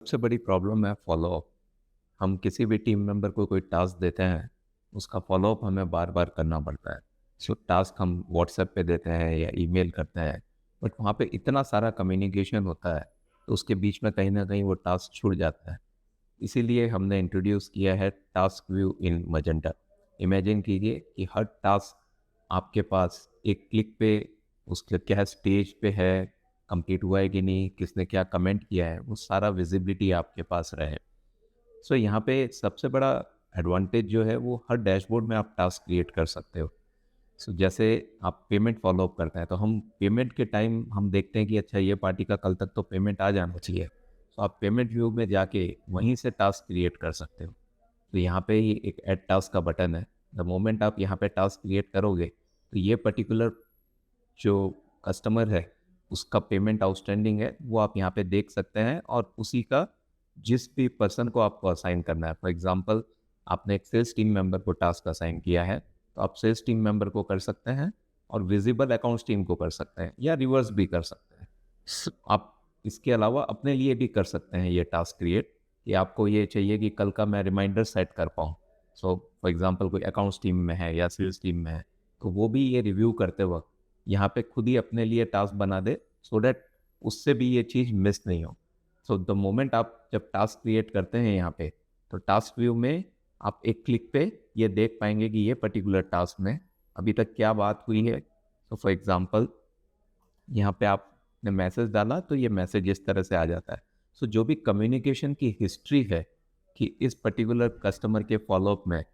सबसे बड़ी प्रॉब्लम है फॉलोअप। हम किसी भी टीम मेंबर को कोई टास्क देते हैं, उसका फॉलोअप हमें बार बार करना पड़ता है। सो टास्क हम व्हाट्सएप पे देते हैं या ईमेल करते हैं, बट वहाँ पे इतना सारा कम्युनिकेशन होता है, तो उसके बीच में कहीं ना कहीं वो टास्क छूट जाता है। इसीलिए हमने इंट्रोड्यूस किया है टास्क व्यू इन मजेंटा। इमेजिन कीजिए कि हर टास्क आपके पास एक क्लिक पे, उसके क्या स्टेज पे है, कंप्लीट हुआ है कि नहीं, किसने क्या कमेंट किया है, वो सारा विजिबिलिटी आपके पास रहे। सो यहाँ पे सबसे बड़ा एडवांटेज जो है वो हर डैशबोर्ड में आप टास्क क्रिएट कर सकते हो। सो जैसे आप पेमेंट फॉलो अप करते हैं, तो हम पेमेंट के टाइम हम देखते हैं कि अच्छा ये पार्टी का कल तक तो पेमेंट आ जाना चाहिए। तो आप पेमेंट व्यू में जाके वहीं से टास्क क्रिएट कर सकते हो। तो यहाँ पे ही एक ऐड टास्क का बटन है। द मोमेंट आप यहाँ पे टास्क क्रिएट करोगे, तो ये पर्टिकुलर जो कस्टमर है उसका पेमेंट आउटस्टैंडिंग है वो आप यहाँ पे देख सकते हैं, और उसी का जिस भी पर्सन को आपको असाइन करना है, फॉर एग्जांपल आपने एक सेल्स टीम मेंबर को टास्क असाइन किया है, तो आप सेल्स टीम मेंबर को कर सकते हैं और विजिबल अकाउंट्स टीम को कर सकते हैं, या रिवर्स भी कर सकते हैं। आप इसके अलावा अपने लिए भी कर सकते हैं ये टास्क क्रिएट, कि आपको ये चाहिए कि कल का मैं रिमाइंडर सेट कर पाऊँ। सो फॉर एग्जांपल कोई अकाउंट्स टीम में है या सेल्स टीम में है, तो वो भी ये रिव्यू करते वक्त यहाँ पे खुद ही अपने लिए टास्क बना दे, सो दैट उससे भी ये चीज़ मिस नहीं हो। सो द मोमेंट आप जब टास्क क्रिएट करते हैं यहाँ पे, तो टास्क व्यू में आप एक क्लिक पे ये देख पाएंगे कि ये पर्टिकुलर टास्क में अभी तक क्या बात हुई है। तो फॉर एग्जांपल यहाँ पे आपने मैसेज डाला, तो ये मैसेज इस तरह से आ जाता है। सो जो भी कम्युनिकेशन की हिस्ट्री है कि इस पर्टिकुलर कस्टमर के फॉलोअप में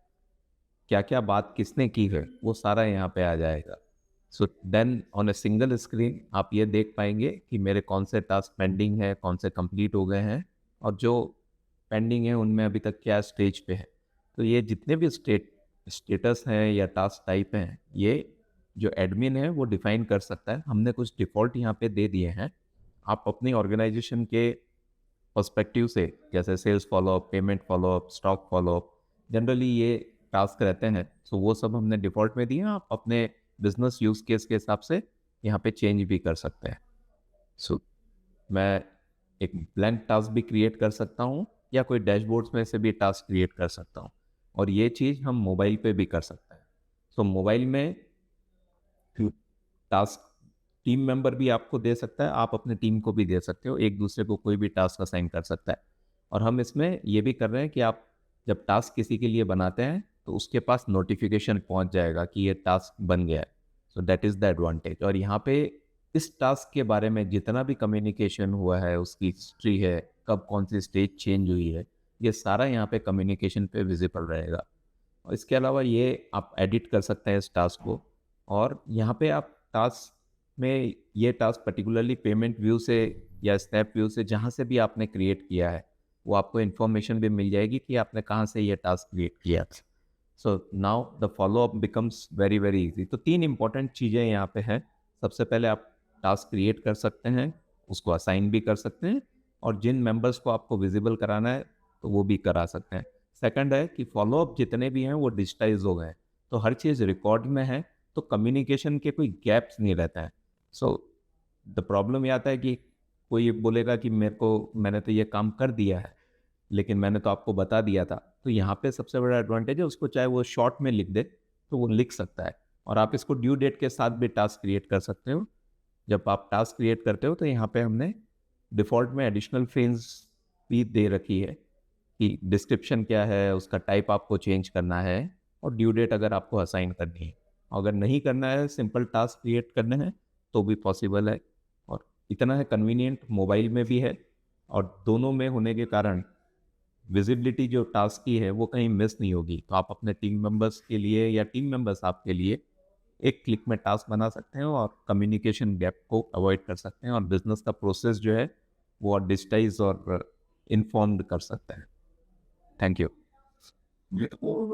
क्या क्या बात किसने की है, वो सारा यहाँ पे आ जाएगा। So then on a single screen आप ये देख पाएंगे कि मेरे कौन से टास्क पेंडिंग है, कौन से कंप्लीट हो गए हैं, और जो पेंडिंग है उनमें अभी तक क्या स्टेज पे है। तो ये जितने भी स्टेटस हैं या टास्क टाइप हैं, ये जो एडमिन है वो डिफाइन कर सकता है। हमने कुछ डिफ़ॉल्ट यहाँ पे दे दिए हैं। आप अपनी ऑर्गेनाइजेशन के पर्सपेक्टिव से, जैसे sales follow up, payment follow up, stock follow up, generally ये टास्क रहते हैं, सो वो सब हमने डिफ़ॉल्ट में दिए हैं। आप अपने बिजनेस यूज़ केस के हिसाब से यहाँ पे चेंज भी कर सकते हैं। सो मैं एक ब्लैंक टास्क भी क्रिएट कर सकता हूँ, या कोई डैशबोर्ड्स में से भी टास्क क्रिएट कर सकता हूँ, और ये चीज़ हम मोबाइल पे भी कर सकते हैं। सो मोबाइल में टास्क टीम मेंबर भी आपको दे सकता है, आप अपने टीम को भी दे सकते हो, एक दूसरे को कोई भी टास्क असाइन कर सकता है। और हम इसमें ये भी कर रहे हैं कि आप जब टास्क किसी के लिए बनाते हैं, तो उसके पास नोटिफिकेशन पहुंच जाएगा कि ये टास्क बन गया है। So that is the advantage. और यहाँ पे इस टास्क के बारे में जितना भी कम्युनिकेशन हुआ है, उसकी हिस्ट्री है, कब कौन सी स्टेज चेंज हुई है, ये सारा यहाँ पे कम्युनिकेशन पे विजिबल रहेगा। और इसके अलावा ये आप एडिट कर सकते हैं इस टास्क को। और यहाँ पे आप टास्क में ये टास्क पर्टिकुलरली पेमेंट व्यू से या स्नैप व्यू से, जहाँ से भी आपने क्रिएट किया है, वो आपको इन्फॉर्मेशन भी मिल जाएगी कि आपने कहाँ से ये टास्क क्रिएट किया था। So now the follow up becomes very very easy. तो तीन इंपॉर्टेंट चीज़ें यहाँ पे हैं। सबसे पहले आप टास्क क्रिएट कर सकते हैं, उसको असाइन भी कर सकते हैं, और जिन मेंबर्स को आपको विजिबल कराना है तो वो भी करा सकते हैं। सेकंड है कि फॉलोअप जितने भी हैं वो डिजिटाइज हो गए हैं, तो हर चीज़ रिकॉर्ड में है, तो कम्युनिकेशन के कोई गैप्स नहीं रहता है। सो द प्रॉब्लम ये आता है कि कोई ये बोलेगा कि मैंने तो ये काम कर दिया है, लेकिन मैंने तो आपको बता दिया था। तो यहाँ पे सबसे बड़ा एडवांटेज है, उसको चाहे वो शॉर्ट में लिख दे तो वो लिख सकता है। और आप इसको ड्यू डेट के साथ भी टास्क क्रिएट कर सकते हो। जब आप टास्क क्रिएट करते हो, तो यहाँ पे हमने डिफ़ॉल्ट में एडिशनल फील्ड्स भी दे रखी है कि डिस्क्रिप्शन क्या है, उसका टाइप आपको चेंज करना है, और ड्यू डेट अगर आपको असाइन करनी है। अगर नहीं करना है, सिंपल टास्क क्रिएट करने हैं, तो भी पॉसिबल है। और इतना है कन्वीनियंट, मोबाइल में भी है, और दोनों में होने के कारण विजिबिलिटी जो टास्क की है वो कहीं मिस नहीं होगी। तो आप अपने टीम मेंबर्स के लिए या टीम मेंबर्स आपके लिए एक क्लिक में टास्क बना सकते हैं, और कम्युनिकेशन गैप को अवॉइड कर सकते हैं, और बिजनेस का प्रोसेस जो है वो डिजिटाइज और इन्फॉर्म्ड कर सकते हैं। Thank you.